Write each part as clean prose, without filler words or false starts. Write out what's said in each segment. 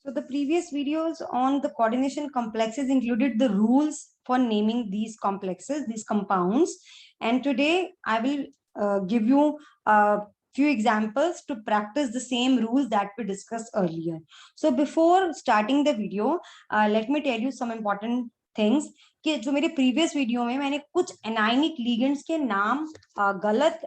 So the previous videos on the coordination complexes included the rules for naming these complexes, these compounds. And today I will give you a few examples to practice the same rules that we discussed earlier. So before starting the video, let me tell you some important things कि जो मेरे previous video में मैंने कुछ anionic ligands के नाम गलत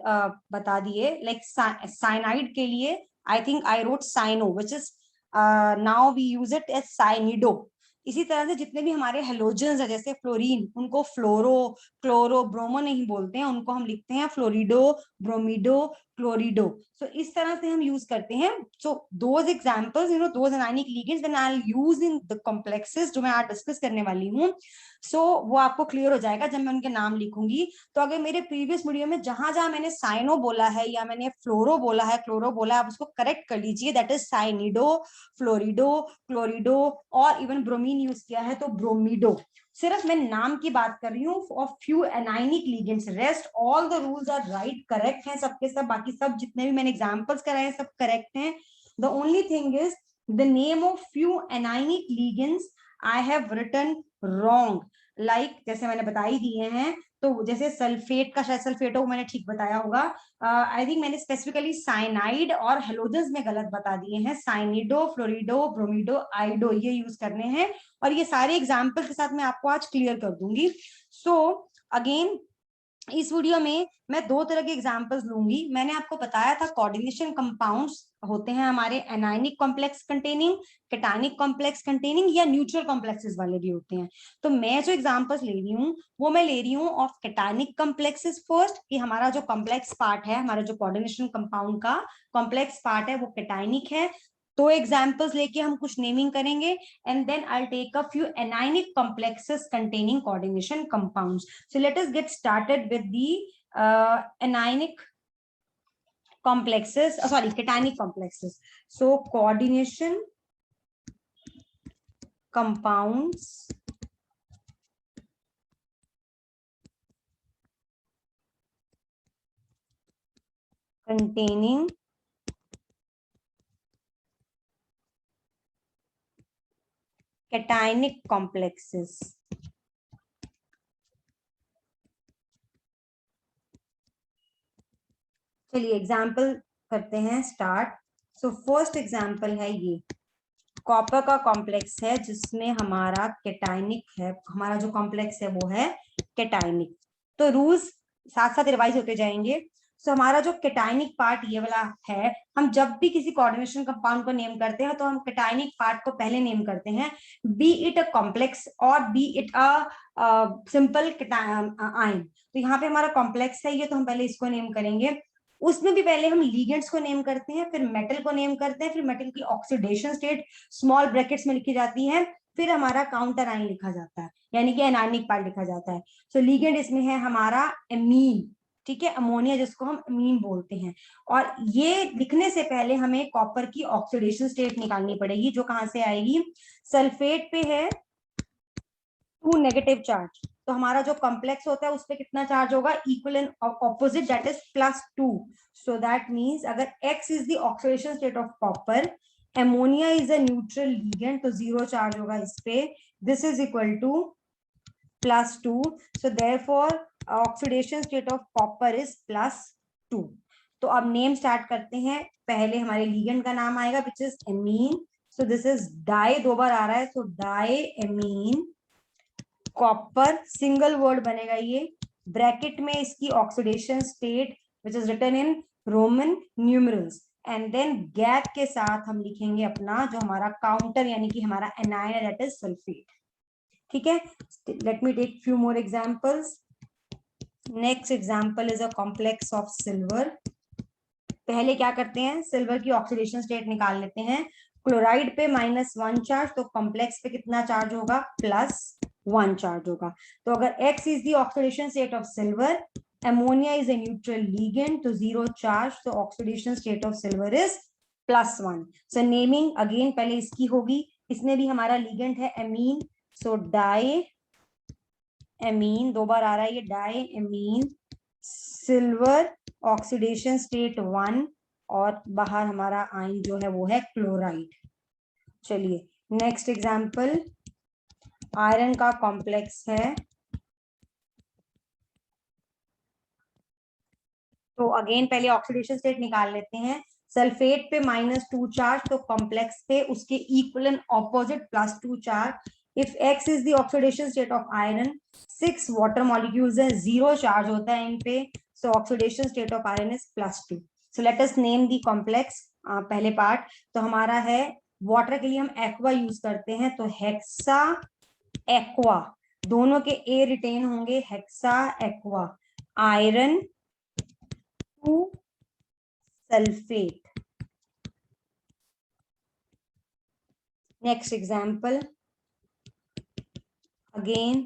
बता दिए, लाइक साइनाइड के लिए I think I wrote cyano which is now we use it as cyanido. इसी तरह से जितने भी हमारे हेलोजेंस है जैसे फ्लोरीन, उनको फ्लोरो, क्लोरो, ब्रोमो नहीं बोलते हैं, उनको हम लिखते हैं फ्लोरिडो, ब्रोमिडो, क्लोरिडो। सो इस तरह से हम यूज करते हैं। So those examples, those anionic ligands then I will use in the complexes जो मैं आज डिस्कस करने वाली हूँ। सो वो आपको क्लियर हो जाएगा जब मैं उनके नाम लिखूंगी। तो अगर मेरे प्रीवियस वीडियो में जहां जहां मैंने साइनो बोला है या मैंने फ्लोरो बोला है, क्लोरो बोला है, आप उसको करेक्ट कर लीजिए, दैट इज साइनिडो, फ्लोरिडो, क्लोरिडो, और इवन ब्रोमीन यूज किया है तो ब्रोमिडो। सिर्फ मैं नाम की बात कर रही हूँ of few anionic ligands, rest all the rules are right, correct हैं सबके सब, बाकी सब जितने भी मैंने एग्जांपल्स कराए हैं सब करेक्ट हैं। The only thing is the name of few anionic ligands I have written wrong, like जैसे मैंने बता ही दिए हैं। तो जैसे सल्फेट का शायद सल्फेटो मैंने ठीक बताया होगा, आई थिंक मैंने स्पेसिफिकली साइनाइड और हेलोजेंस में गलत बता दिए हैं, साइनिडो, फ्लोरिडो, ब्रोमिडो, आइडो ये यूज करने हैं, और ये सारे एग्जाम्पल के साथ मैं आपको आज क्लियर कर दूंगी। सो अगेन इस वीडियो में मैं दो तरह के एग्जांपल्स लूंगी। मैंने आपको बताया था कोऑर्डिनेशन कंपाउंड्स होते हैं हमारे anionic complex containing, cationic complex containing, या न्यूट्रल कॉम्प्लेक्सेस वाले भी होते हैं। तो मैं जो एग्जांपल्स ले रही हूँ वो मैं ले रही हूँ ऑफ कैटायनिक कॉम्प्लेक्सेस फर्स्ट, कि हमारा जो कॉम्प्लेक्स पार्ट है, हमारा जो कोऑर्डिनेशन कंपाउंड का कॉम्प्लेक्स पार्ट है वो कैटायनिक है। तो एग्जांपल्स लेके हम कुछ नेमिंग करेंगे, and then I'll take a few anionic complexes containing coordination compounds. So let us get started with the anionic complexes, sorry, cationic complexes. So coordination compounds containing cationic complexes. चलिए example करते हैं start. So first example है ये copper का complex है जिसमें हमारा cationic है, हमारा जो कॉम्प्लेक्स है वो है कैटायनिक। तो रूल्स साथ साथ रिवाइज होते जाएंगे। सो हमारा जो कैटायनिक पार्ट ये वाला है, हम जब भी किसी कोऑर्डिनेशन कंपाउंड को नेम करते हैं तो हम कैटायनिक पार्ट को पहले नेम करते हैं, बी इट अ कॉम्प्लेक्स और B it a simple ion. तो यहाँ पे हमारा कॉम्प्लेक्स है ये, तो हम पहले इसको नेम करेंगे। उसमें भी पहले हम लिगेंड्स को नेम करते हैं, फिर मेटल को नेम करते हैं, फिर मेटल की ऑक्सीडेशन स्टेट स्मॉल ब्रैकेट्स में लिखी जाती है, फिर हमारा काउंटर आयन लिखा जाता है, यानी कि एनायनिक पार्ट लिखा जाता है। सो लिगेंड इसमें है हमारा एमीन, ठीक है, अमोनिया जिसको हम अमीन बोलते हैं। और ये लिखने से पहले हमें कॉपर की ऑक्सीडेशन स्टेट निकालनी पड़ेगी, जो कहां से आएगी, सल्फेट पे है 2 नेगेटिव चार्ज, तो हमारा जो कॉम्प्लेक्स होता है उस पे कितना चार्ज होगा, equal and opposite, that is +2। So that means अगर X is the oxidation state of copper, ammonia is a neutral ligand, तो 0 चार्ज होगा इस पे, this is equal to +2। So therefore oxidation state of copper is +2। तो अब name start करते हैं। पहले हमारे लिगेंड का नाम आएगा which is amine, so this is di, 2 बार आ रहा है, so di amine copper, single word बनेगा ये, ब्रैकेट में इसकी oxidation state which is written in Roman numerals, and then gap के साथ हम लिखेंगे अपना जो हमारा काउंटर यानी कि हमारा एनायन, दैट इज सल्फेट। ठीक है, let me take few more examples. Next example is a complex of silver. पहले क्या करते हैं, सिल्वर की ऑक्सीडेशन स्टेट निकाल लेते हैं। क्लोराइड पे -1 चार्ज, तो कॉम्प्लेक्स पे कितना चार्ज होगा, +1 चार्ज होगा। तो अगर X is the oxidation state of silver, ammonia is a neutral ligand, तो 0 चार्ज, तो oxidation state of silver is +1। So naming again पहले इसकी होगी, इसमें भी हमारा लिगेंड है एमीन, सो डाई एमीन, 2 बार आ रहा है ये, di amine silver, oxidation state 1, और बाहर हमारा आयन जो है वो है क्लोराइड। चलिए नेक्स्ट एग्जाम्पल आयरन का कॉम्प्लेक्स है। तो अगेन पहले ऑक्सीडेशन स्टेट निकाल लेते हैं। सल्फेट पे -2 चार्ज, तो कॉम्प्लेक्स पे उसके equal and opposite +2 charge. If X is the oxidation state of iron, 6 water molecules है, 0 चार्ज होता है इन पे, सो oxidation state of iron is +2। So let us name the complex. पहले पार्ट तो हमारा है वाटर के लिए हम एक्वा यूज करते हैं, तो हेक्सा एक्वा, दोनों के ए रिटेन होंगे, hexa aqua. Iron to sulphate. Next example again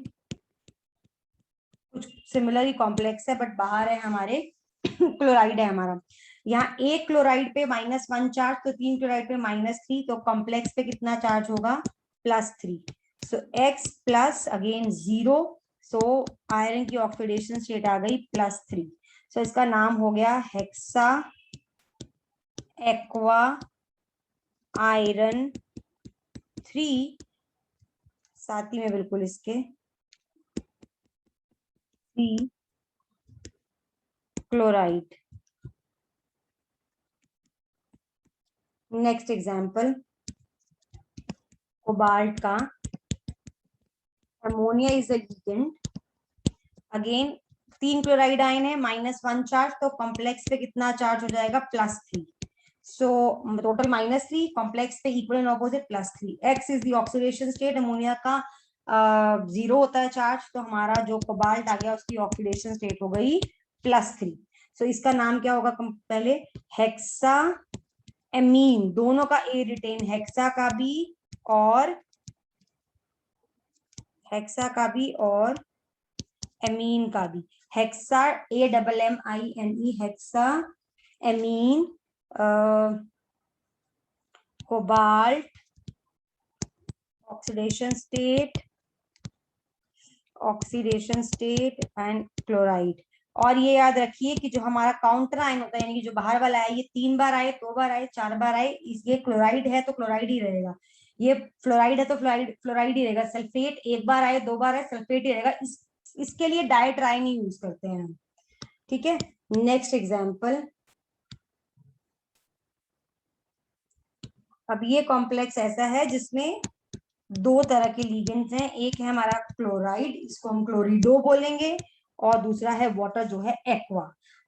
कुछ सिमिलर ही कॉम्प्लेक्स है बट बाहर है हमारे क्लोराइड है हमारा। यहाँ एक क्लोराइड पे -1 चार्ज, तो 3 क्लोराइड पे -3, तो कॉम्प्लेक्स पे कितना चार्ज होगा? +3। सो X plus again 0, so iron की ऑक्सीडेशन स्टेट आ गई +3। सो इसका नाम हो गया हेक्सा एक्वा आयरन 3, साथ ही में बिल्कुल इसके 3 क्लोराइड। नेक्स्ट एग्जाम्पल कोबाल्ट का ammonia is a ligand. Again 3 chloride ion है, -1 चार्ज, तो कॉम्प्लेक्स पे कितना चार्ज हो जाएगा? +3। सो टोटल -3, कॉम्प्लेक्स पे equal and opposite +3। X is the oxidation state, ammonia का 0 होता है चार्ज, तो हमारा जो कोबाल्ट आ गया उसकी ऑक्सीडेशन स्टेट हो गई +3। सो इसका नाम क्या होगा? पहले हेक्सा एमीन, दोनों का ए रिटेन, हेक्सा का भी और एमीन का भी। Hexa AMMINE, hexa amine cobalt oxidation state and chloride. और ये याद रखिए कि जो हमारा काउंटर आयन होता है, यानी कि जो बाहर वाला है, ये 3 बार आए, 2 बार आए, 4 बार आए, ये क्लोराइड है तो क्लोराइड ही रहेगा, ये फ्लोराइड है तो फ्लोराइड ही रहेगा। सल्फेट 1 बार आए, 2 बार आए, सल्फेट ही रहेगा। इसके लिए डायट्राइन ही यूज करते हैं हम। ठीक है, नेक्स्ट एग्जाम्पल। अब ये कॉम्प्लेक्स ऐसा है जिसमें 2 तरह के लिगेंड्स हैं। एक है हमारा क्लोराइड, इसको हम क्लोरिडो बोलेंगे, और दूसरा है वाटर जो है एक्वा।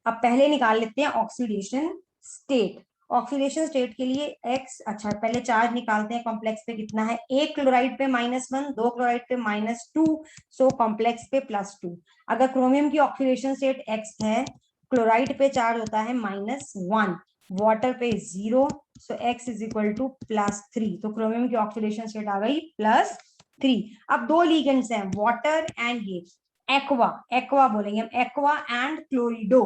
अब पहले निकाल लेते हैं ऑक्सीडेशन स्टेट। ऑक्सीडेशन स्टेट के लिए एक्स, अच्छा पहले चार्ज निकालते हैं। कॉम्प्लेक्स पे कितना है? एक क्लोराइड पे -1, 2 क्लोराइड पे -2, सो कॉम्प्लेक्स पे +2। अगर क्रोमियम की ऑक्सीडेशन स्टेट एक्स है, क्लोराइड पे चार्ज होता है -1, वाटर पे 0, सो X इज इक्वल टू +3। तो क्रोमियम की ऑक्सीडेशन स्टेट आ गई +3। अब 2 लिगेंड्स हैं, वाटर एंड ये एक्वा, एक्वा बोलेंगे हम, एक्वा एंड क्लोरिडो।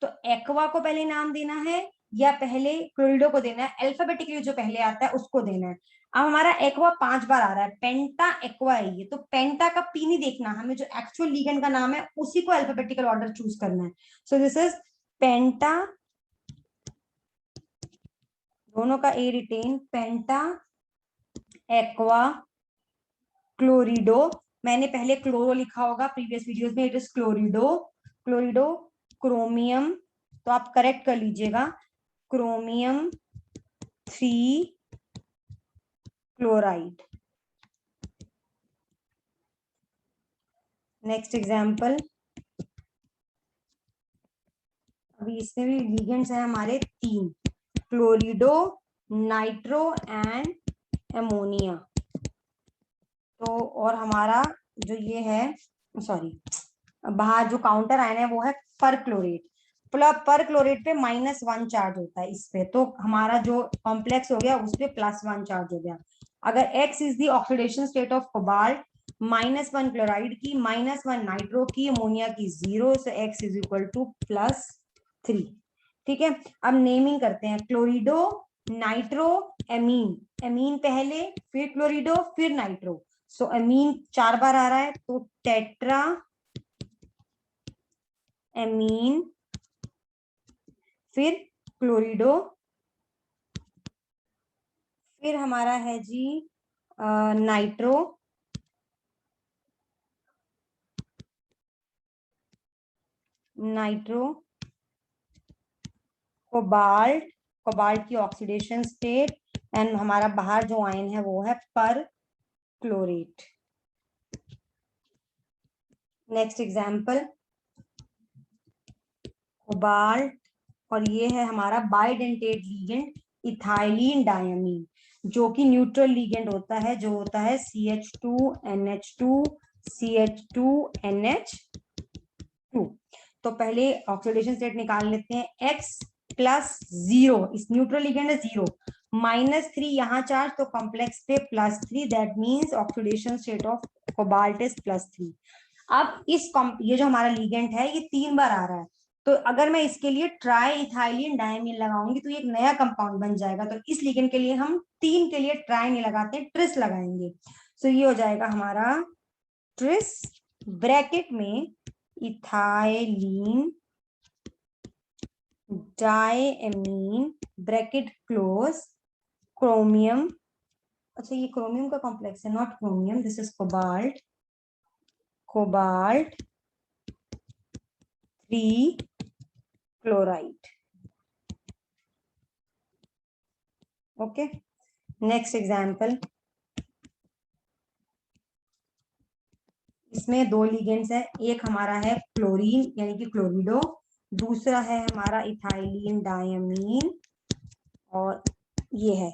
तो एक्वा को पहले नाम देना है या पहले क्लोरिडो को देना है? अल्फाबेटिकली जो पहले आता है उसको देना है। अब हमारा एक्वा 5 बार आ रहा है, पेंटा एक्वा है ये, तो पेंटा का पी नहीं देखना, हमें जो एक्चुअल लिगेंड का नाम है उसी को अल्फाबेटिकल ऑर्डर चूज करना है। सो दिस इज पेंटा, दोनों का ए रिटेन, पेंटा एक्वा क्लोरिडो। मैंने पहले क्लोरो लिखा होगा प्रीवियस वीडियोस में, इट इज क्लोरिडो। क्लोरिडो क्रोमियम, तो आप करेक्ट कर लीजिएगा, क्रोमियम 3 क्लोराइड। नेक्स्ट एग्जाम्पल, अभी इसमें भी लिगेंड्स हैं हमारे 3, क्लोरिडो, नाइट्रो एंड एमोनिया। तो और हमारा जो ये है, सॉरी, बाहर जो काउंटर आयन है वो है परक्लोरेट। परक्लोरेट पे -1 चार्ज होता है इस पे, तो हमारा जो कॉम्प्लेक्स हो गया उस पे +1 चार्ज हो गया। अगर X is the oxidation state of cobalt, -1 chloride की, -1 नाइट्रो की, अमोनिया की 0, so X is equal to +3। ठीक है, अब नेमिंग करते हैं, क्लोरिडो, नाइट्रो, एमीन, एमीन पहले, फिर क्लोरिडो, फिर नाइट्रो। सो एमीन 4 बार आ रहा है, तो टेट्रा एमीन, फिर क्लोरिडो, फिर हमारा है जी नाइट्रो, नाइट्रो, कोबाल्ट, कोबाल्ट की ऑक्सीडेशन स्टेट, एंड हमारा बाहर जो आयन है वो है पर क्लोरेट। नेक्स्ट एग्जाम्पल कोबाल्ट, और ये है हमारा बाइडेंटेट लीगेंड इथाइलिन डायमीन, जो कि न्यूट्रल लीगेंड होता है, जो होता है CH2NH2 CH2NH2। तो पहले ऑक्सीडेशन स्टेट निकाल लेते हैं, X प्लस 0, इस न्यूट्रल लिगेंड है 0, -3 यहाँ चार्ज, तो कॉम्प्लेक्स पे +3, that means oxidation state of cobalt is +3। अब ये जो हमारा लिगेंड है ये 3 बार आ रहा है, तो अगर मैं इसके लिए ट्राई इथाइलिन डायमीन लगाऊंगी तो ये एक नया कंपाउंड बन जाएगा, तो इस लिगेंड के लिए हम 3 के लिए ट्राई नहीं लगाते, ट्रिस लगाएंगे। सो ये हो जाएगा हमारा ट्रिस, ब्रैकेट में ethylene diamine, bracket close, chromium, अच्छा ये क्रोमियम का कॉम्प्लेक्स है, not chromium, this is cobalt, cobalt 3 chloride. Okay, next example, इसमें 2 लिगेंड्स है, एक हमारा है क्लोरीन यानी कि क्लोरिडो, दूसरा है हमारा इथाइलिन डायमीन, और ये है।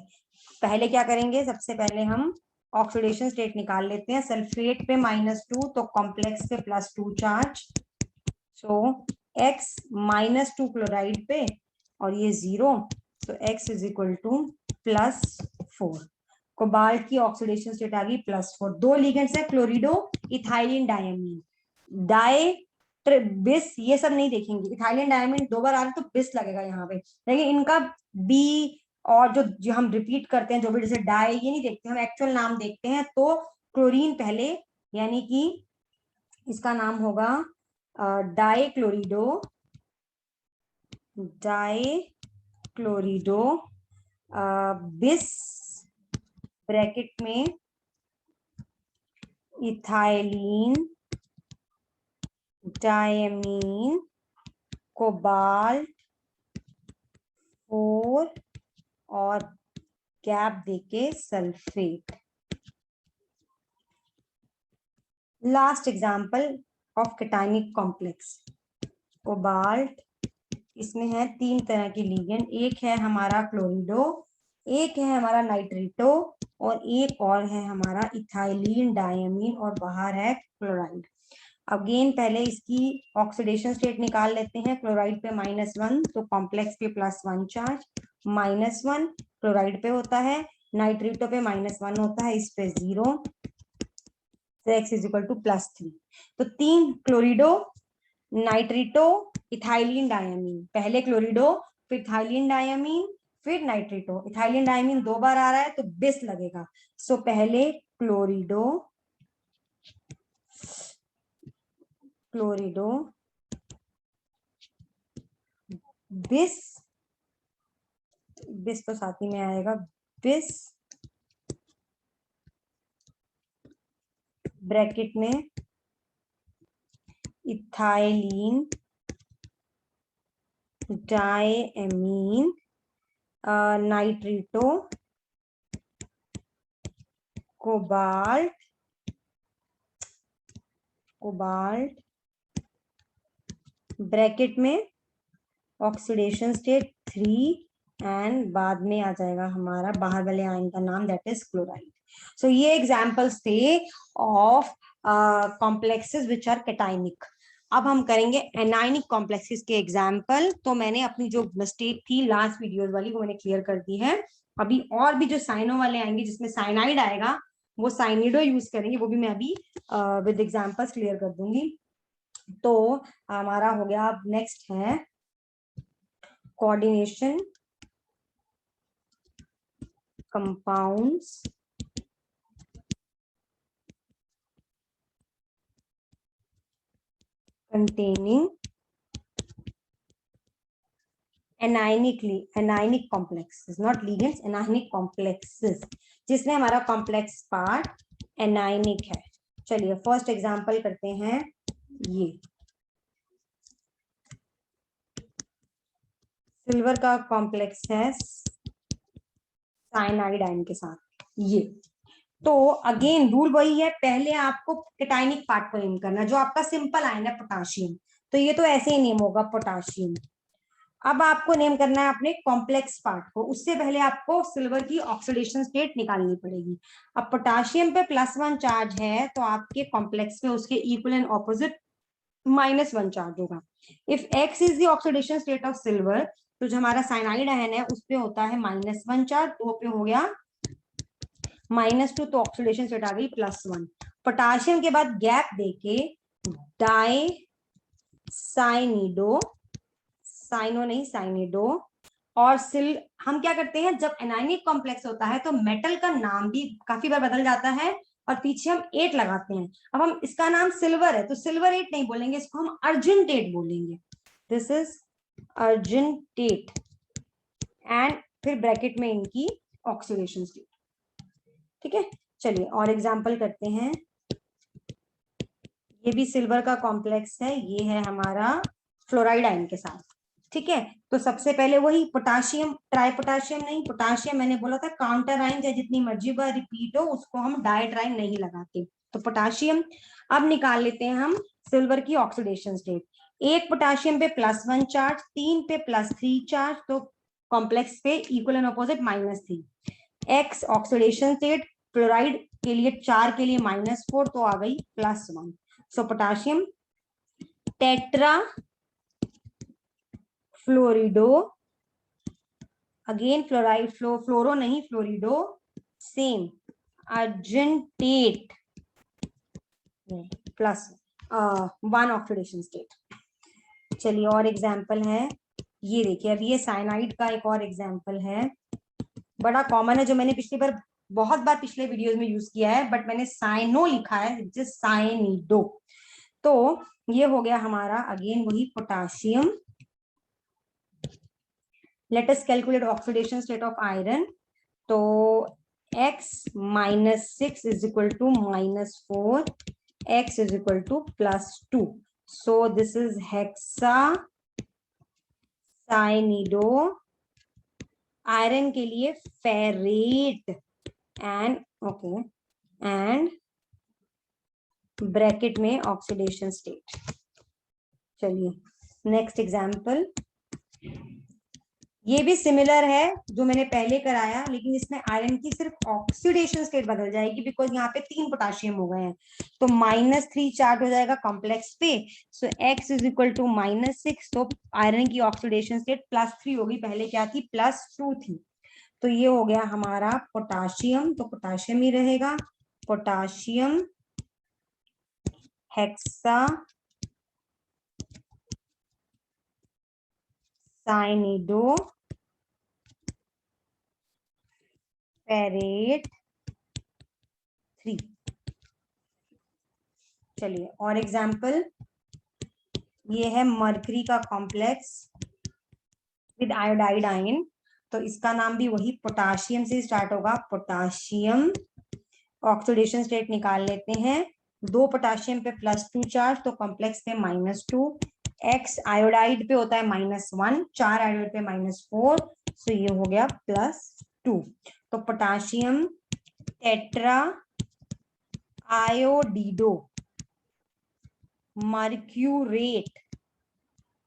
पहले क्या करेंगे, सबसे पहले हम ऑक्सीडेशन स्टेट निकाल लेते हैं, सल्फेट पे -2 तो कॉम्प्लेक्स पे +2 चार्ज, सो X -2 क्लोराइड पे और ये 0, तो X is equal to +4। Cobalt की ऑक्सीडेशन स्टेट आ गई +4, 2 लिगेंड्स है क्लोरिडो इथाइलिन डायमीन, डाई बिस ये सब नहीं देखेंगे, इथाइलिन डायमीन 2 बार आ रहा है तो बिस लगेगा यहाँ पे, लेकिन इनका बी और जो हम रिपीट करते हैं जो भी, जैसे डाई, ये नहीं देखते, हम एक्चुअल नाम देखते हैं। तो क्लोरीन पहले, यानी कि इसका नाम होगा डाई क्लोरिडो, डाई क्लोरिडो बिस, ब्रैकेट में इथाइलिन डायमीन, कोबाल्ट 4 और गैप देके sulphate. Last example of cationic complex, cobalt, इसमें है 3 तरह के लिगेंड, एक है हमारा क्लोरिडो, एक है हमारा नाइट्रेटो, और एक और है हमारा इथाइलिन डायमीन, और बाहर है क्लोराइड। अगेन पहले इसकी ऑक्सीडेशन स्टेट निकाल लेते हैं, क्लोराइड पे -1 तो कॉम्प्लेक्स पे +1 चार्ज, -1 क्लोराइड पे होता है, नाइट्रेटो पे -1 होता है, इस पे 0, तो X इज इक्वल टू +3। तो 3 क्लोरिडो, नाइट्रेटो, इथाइलिन डायमीन, पहले क्लोरिडो फिर इथाइलिन डायमीन फिर नाइट्रेटो, इथाइलिन डायमीन 2 बार आ रहा है तो बिस लगेगा, सो पहले क्लोरिडो, क्लोरिडो बिस, बिस तो साथ ही में आएगा, बिस ब्रैकेट में ethylene diamine, nitrato, cobalt, cobalt bracket में ऑक्सीडेशन स्टेट 3, एंड बाद में आ जाएगा हमारा बाहर वाले आयन का नाम, दैट इज क्लोराइड। सो ये एग्जांपल्स थे of complexes which are cationic. अब हम करेंगे एनायनिक कॉम्प्लेक्सेस के एग्जांपल। तो मैंने अपनी जो मिस्टेक थी लास्ट वीडियो वाली वो मैंने क्लियर कर दी है। अभी और भी जो साइनो वाले आएंगे जिसमें साइनाइड आएगा वो साइनिडो यूज करेंगे, वो भी मैं अभी विद एग्जांपल्स क्लियर कर दूंगी। तो हमारा हो गया, अब नेक्स्ट है coordination compounds containing anionic complexes, not ligands, anionic complexes, जिसमें हमारा कॉम्प्लेक्स पार्ट एनायनिक है। चलिए फर्स्ट एग्जांपल करते हैं। ये सिल्वर का कॉम्प्लेक्स है साइनाइड आयन के साथ। ये तो अगेन रूल वही है, पहले आपको केटाइनिक पार्ट को नेम करना, जो आपका सिंपल आयन है पोटाशियम, तो ये तो ऐसे ही नेम होगा पोटाशियम। अब आपको नेम करना है अपने कॉम्प्लेक्स पार्ट को, उससे पहले आपको सिल्वर की ऑक्सीडेशन स्टेट निकालनी पड़ेगी। अब पोटाशियम पे +1 चार्ज है, तो आपके कॉम्प्लेक्स पे उसके इक्वल एंड ऑपोजिट -1 चार्ज होगा। If x is the oxidation state of silver, तो जो हमारा साइनाइड आयन है उस पे होता है -1 चार्ज, तो पे हो गया -2, तो ऑक्सीडेशन स्टेट आ गई +1। पोटाशियम के बाद गैप देके डाई साइनिडो, साइनो नहीं साइनिडो, और हम क्या करते हैं, जब एनायनिक कॉम्प्लेक्स होता है तो मेटल का नाम भी काफी बार बदल जाता है और पीछे हम 8 लगाते हैं। अब हम इसका नाम सिल्वर है तो सिल्वर 8 नहीं बोलेंगे, इसको हम अर्जेंटेट बोलेंगे। दिस इज अर्जेंटेट, एंड फिर ब्रैकेट में इनकी ऑक्सीडेशन स्टेट। ठीक है, चलिए और एग्जांपल करते हैं। ये भी सिल्वर का कॉम्प्लेक्स है, ये है हमारा फ्लोराइड आयन के साथ। ठीक है, तो सबसे पहले वही पोटाशियम, ट्राई पोटाशियम नहीं, पोटाशियम मैंने बोला था काउंटर आयन, चाहे जितनी मर्जी बार रिपीट हो उसको हम डाइट्राइन नहीं लगाते, तो पोटाशियम। अब निकाल लेते हैं हम सिल्वर की ऑक्सीडेशन स्टेट। एक पोटाशियम पे +1 चार्ज, 3 पे +3 चार्ज, तो कॉम्प्लेक्स पे equal and opposite -3। X oxidation state fluoride के लिए 4 के लिए -4, तो आ गई +1। सो पोटाशियम टेट्रा फ्लोरिडो, अगेन फ्लोराइड, फ्लोरो नहीं फ्लोरिडो, सेम अर्जेंटेट +1 ऑक्सीडेशन स्टेट। चलिए और एग्जांपल है, ये देखिए, अब ये साइनाइड का एक और एग्जांपल है, बड़ा कॉमन है, जो मैंने पिछली बार बहुत बार पिछले वीडियोस में यूज किया है, बट मैंने साइनो लिखा है, जस्ट साइनिडो। तो ये हो गया हमारा अगेन वही potassium. Let us calculate oxidation state of iron. तो x -6 is equal to -4, x is equal to +2, so this is hexa cyanido. Iron के लिए ferrate, and okay, and bracket में ऑक्सीडेशन स्टेट। चलिए नेक्स्ट एग्जांपल, ये भी similar है जो मैंने पहले कराया, लेकिन इसमें आयरन की सिर्फ ऑक्सीडेशन स्टेट बदल जाएगी, बिकॉज यहाँ पे 3 पोटाशियम हो गए हैं, तो -3 चार्ज हो जाएगा कॉम्प्लेक्स पे। So x is equal to -6, तो आयरन की ऑक्सीडेशन स्टेट +3 होगी, पहले क्या थी +2 थी, तो ये हो गया हमारा पोटाशियम, तो पोटाशियम ही रहेगा, पोटाशियम हेक्सा साइनिडो फेरेट 3। चलिए और एग्जांपल, ये है मरकरी का कॉम्प्लेक्स विद आयोडाइड आयन, तो इसका नाम भी वही पोटाशियम से स्टार्ट होगा, पोटाशियम। ऑक्सीडेशन स्टेट निकाल लेते हैं, 2 पोटाशियम पे +2 चार्ज, तो कॉम्प्लेक्स पे -2, एक्स आयोडाइड पे होता है -1, 4 आयोडाइड पे -4, सो ये हो गया +2। तो पोटाशियम टेट्रा आयोडिडो मर्क्यूरेट,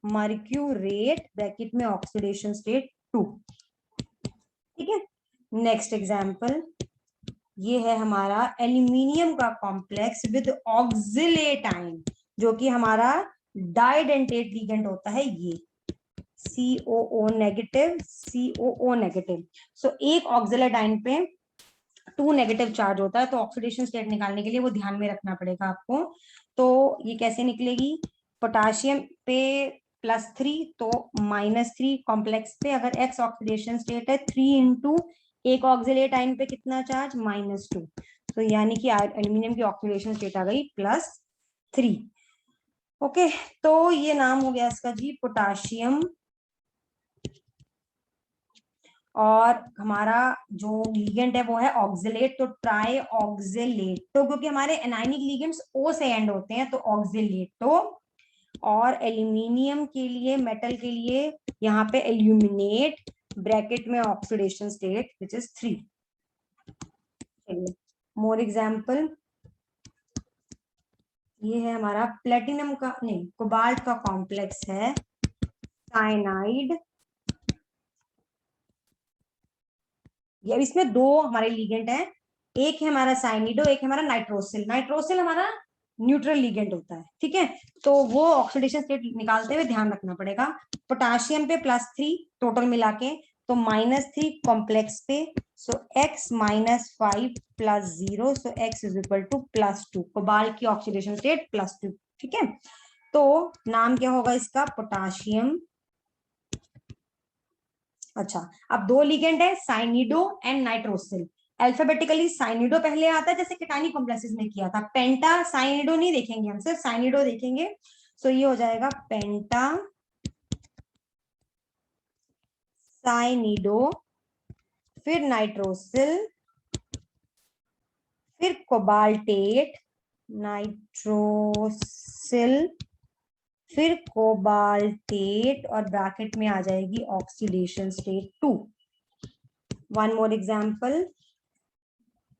मर्क्यूरेट ब्रैकेट में ऑक्सीडेशन स्टेट 2। ठीक है, नेक्स्ट एग्जांपल, ये है हमारा एल्यूमिनियम का कॉम्प्लेक्स विद ऑक्सिलेट आयन, जो कि हमारा डाइडेंटेट लिगेंड होता है, ये COO नेगेटिव, COO नेगेटिव। सो एक ऑक्सिलेट आयन पे 2 नेगेटिव चार्ज होता है, तो ऑक्सीडेशन स्टेट निकालने के लिए वो ध्यान में रखना पड़ेगा आपको। तो ये कैसे निकलेगी, पोटाशियम पे +3, तो -3, कॉम्प्लेक्स पे अगर x ऑक्सीडेशन स्टेट है 3 इंटू एक ऑक्सिलेट आयन पे कितना चार्ज -2, तो यानी कि एल्यूमिनियम की ऑक्सीडेशन स्टेट आ गई +3। ओके, तो ये नाम हो गया इसका जी पोटाशियम और हमारा जो लिगेंड है वो है ऑक्सिलेट, तो ट्राई ऑक्सिलेट, तो क्योंकि हमारे एनायनिक लिगेंड्स ओ से एंड होते हैं तो ऑक्सिलेटो। और एल्यूमिनियम के लिए, मेटल के लिए यहाँ पे एल्यूमिनेट, ब्रैकेट में ऑक्सीडेशन स्टेट विच इज 3। चलिए मोर एग्जाम्पल, ये है हमारा प्लेटिनम का, नहीं कोबाल्ट का कॉम्प्लेक्स है साइनाइड। ये इसमें दो हमारे लिगेंड हैं, एक है हमारा साइनिडो, एक है हमारा नाइट्रोसिल। नाइट्रोसिल हमारा न्यूट्रल लिगेंड होता है, ठीक है, तो वो ऑक्सीडेशन स्टेट निकालते हुए ध्यान रखना पड़ेगा। पोटाशियम पे +3 टोटल मिला के, तो -3 कॉम्प्लेक्स पे, so x -5 + 0, so x is equal to +2। Cobalt की ऑक्सीडेशन स्टेट +2, ठीक है। तो नाम क्या होगा इसका, पोटाशियम। अच्छा, अब दो लिगेंड है साइनिडो एंड नाइट्रोसिल। अल्फाबेटिकली साइनिडो पहले आता है जैसे केटायनिक कॉम्प्लेक्सेस में किया था, पेंटा साइनिडो नहीं देखेंगे हम, सिर्फ साइनिडो देखेंगे। सो ये हो जाएगा पेंटा साइनिडो, फिर नाइट्रोसिल, फिर कोबाल्टेट, नाइट्रोसिल, फिर कोबाल्टेट, और ब्रैकेट में आ जाएगी oxidation state 2। One more example,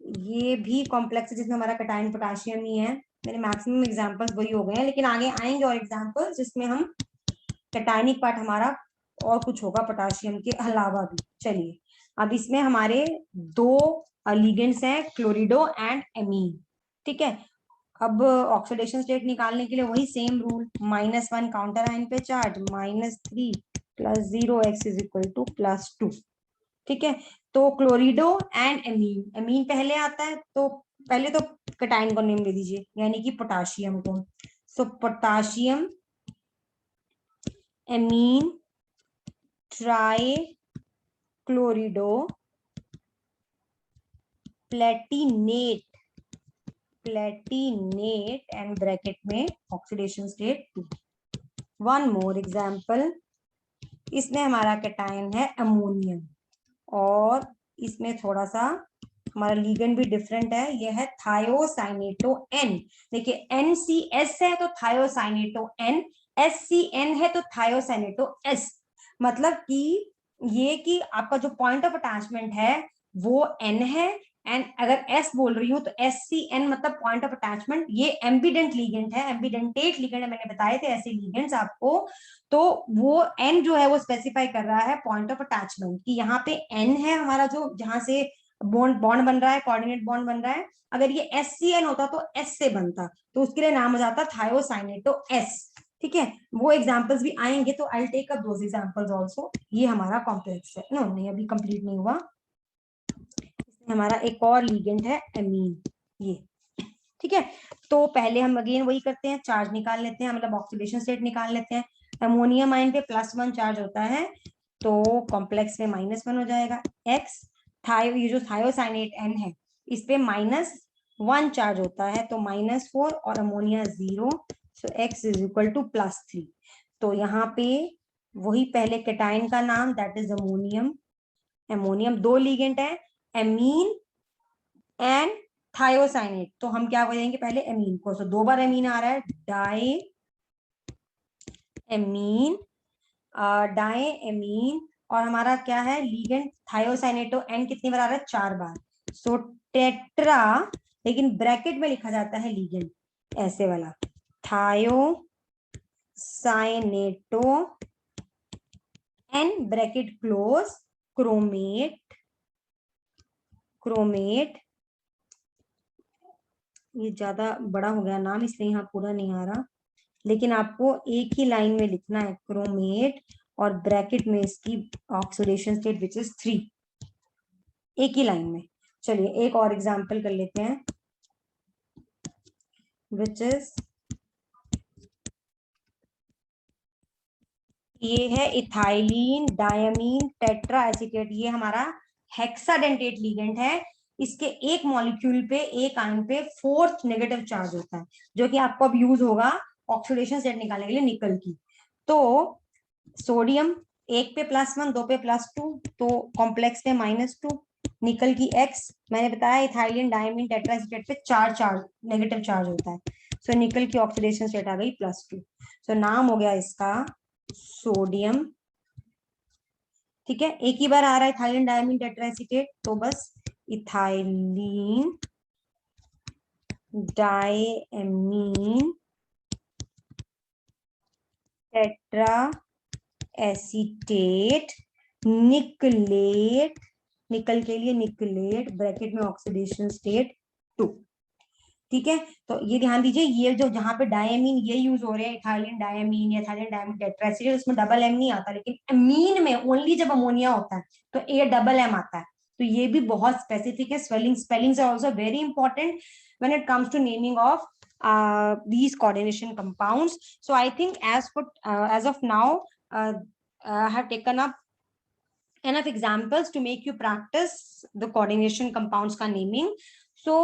ये भी कॉम्प्लेक्स है जिसमें हमारा कटायन पोटाशियम ही है। मेरे मैक्सिमम एग्जांपल्स वही हो गए हैं, लेकिन आगे आएंगे और एग्जांपल्स जिसमें हम कटायनिक पार्ट हमारा और कुछ होगा पोटाशियम के अलावा भी। चलिए अब इसमें हमारे दो लिगेंड्स हैं, क्लोरिडो एंड एमीन, ठीक है। अब ऑक्सीडेशन स्टेट निकालने के लिए वही सेम रूल, -1 काउंटर आयन पे charge, -3 + 0 x is equal to +2, ठीक है। तो क्लोरिडो एंड एमीन, एमीन पहले आता है तो पहले तो कटायन को नेम दे दीजिए, यानी कि पोटाशियम को। So potassium amine tri chlorido platinate, platinate and bracket में oxidation state 2। One more example, इसमें हमारा कटायन है अमोनियम, और इसमें थोड़ा सा हमारा लिगेंड भी डिफरेंट है, ये है थायोसाइनेटो N। देखिए NCS है तो थायोसाइनेटो N, SCN है तो थायोसाइनेटो S। मतलब कि ये कि आपका जो पॉइंट ऑफ अटैचमेंट है वो N है, एंड अगर S बोल रही हूँ तो SCN मतलब पॉइंट ऑफ अटैचमेंट, ये एम्बिडेंट लिगेंड है, एम्बिडेंटेट लिगेंड है, मैंने बताए थे ऐसे लिगेंड्स आपको। तो वो N जो है वो स्पेसिफाई कर रहा है पॉइंट ऑफ अटैचमेंट, कि यहाँ पे N है हमारा जो जहां से बॉन्ड बॉन्ड बन रहा है, कोऑर्डिनेट बॉन्ड बन रहा है। अगर ये SCN होता तो S से बनता, तो उसके लिए नाम हो जाता थायोसाइनेटो S, ठीक है। वो एग्जांपल्स भी आएंगे, तो I take up those examples also. ये हमारा कॉम्प्लेक्स है, नो नहीं अभी कंप्लीट नहीं हुआ, इसमें हमारा एक और लिगेंड है एमीन, ये, ठीक है। तो पहले हम अगेन वही करते हैं, चार्ज निकाल लेते हैं, मतलब ऑक्सीडेशन स्टेट निकाल लेते हैं। अमोनियम आयन पे +1 चार्ज होता है, तो कॉम्प्लेक्स में -1 हो जाएगा। x थायो, ये जो थायोसाइनेट N है इस पे -1 चार्ज होता है, तो -4, और ammonia 0, so x is equal to +3। तो यहाँ पे वही पहले केटाइन का नाम, दैट इज अमोनियम। अमोनियम दो लिगेंड है, एमीन एंड थायोसाइनेट, तो हम क्या करेंगे पहले एमीन को, सो 2 बार एमीन आ रहा है, डाई एमीन, डाई एमीन, और हमारा क्या है लिगेंड थायोसाइनेटो N कितनी बार आ रहा है, 4 बार, सो टेट्रा, लेकिन ब्रैकेट में लिखा जाता है लिगेंड ऐसे वाला, thiocyanato N bracket close, chromate, chromate, ये ज्यादा बड़ा हो गया नाम इसलिए यहाँ पूरा नहीं आ रहा, लेकिन आपको एक ही लाइन में लिखना है, क्रोमेट, और ब्रैकेट में इसकी ऑक्सीडेशन स्टेट विच इज 3, एक ही लाइन में। चलिए एक और एग्जांपल कर लेते हैं, विच इज, ये है इथाइलिन डायमीन टेट्रा एसीटेट, ये हमारा हेक्साडेंटेट लिगेंड है। इसके एक मॉलिक्यूल पे, एक आयन पे 4th नेगेटिव चार्ज होता है, जो कि आपको अब यूज होगा ऑक्सीडेशन स्टेट निकालने के लिए निकल की। तो सोडियम एक पे +1, 2 पे +2, तो कॉम्प्लेक्स पे -2, निकल की X, मैंने बताया इथाइलिन डायमीन टेट्राएसीटेट पे चार्ज नेगेटिव चार्ज होता है, सो निकल की ऑक्सीडेशन स्टेट आ गई +2, सो नाम हो गया इसका सोडियम। ठीक है, एक ही बार आ रहा है इथाइलिन डायमीन टेट्राएसीटेट, तो बस इथाइलिन डायमीन टेट्रा एसीटेट निकलेट, निकल के लिए निकलेट, ब्रैकेट में ऑक्सीडेशन स्टेट 2। ठीक है, तो ये ध्यान दीजिए, ये जो जहां पे डायमीन ये यूज हो रहे हैं, इथाइलिन डायमीन या इथाइलिन डायमीन टेट्राएसीटेट, उसमें डबल एम नहीं आता, लेकिन अमीन में ओनली जब अमोनिया होता है तो ए डबल एम आता है। तो ये भी बहुत स्पेसिफिक है, spellings are also very important when it comes to naming of these coordination compounds. So I think as of now, I have taken up enough examples to make you practice the coordination compounds ka naming. So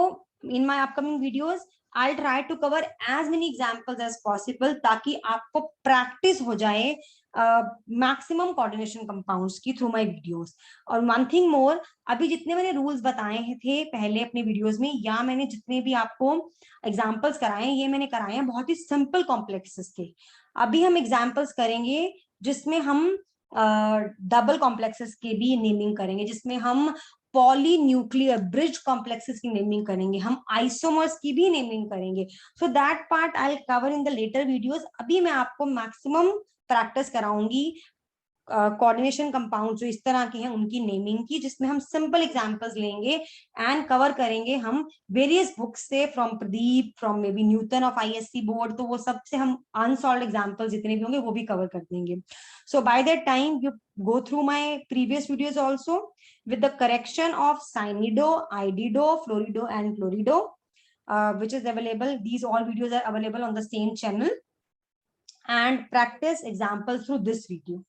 in my upcoming videos I'll try to cover as many examples as possible ताकि आपको practice हो जाए maximum coordination compounds की through my videos. और one thing more, अभी जितने मैंने rules बताए थे पहले अपने वीडियोस में, या मैंने जितने भी आपको एग्जांपल्स कराए हैं, ये मैंने कराए हैं बहुत ही सिंपल कॉम्प्लेक्सेस के। अभी हम एग्जांपल्स करेंगे जिसमें हम डबल कॉम्प्लेक्सेस के भी नेमिंग करेंगे, जिसमें हम पॉलीन्यूक्लियर ब्रिज कॉम्प्लेक्सेस की नेमिंग करेंगे, हम आइसोमर्स की भी नेमिंग करेंगे। So that part I will cover in the later videos. अभी मैं आपको मैक्सिमम प्रैक्टिस कराऊंगी कोऑर्डिनेशन कंपाउंड जो इस तरह के हैं उनकी नेमिंग की, जिसमें हम सिंपल एग्जांपल्स लेंगे एंड कवर करेंगे हम वेरियस बुक्स से, from Pradeep, from may be Newton of ISC board, तो वो सबसे हम अनसॉल्व्ड एग्जांपल्स जितने भी होंगे वो भी कवर कर देंगे। So by that time you go through my previous videos also with the correction of cyanido, idido, fluorido and chlorido, which is available. These all videos are available on the same channel, and practice examples through this video.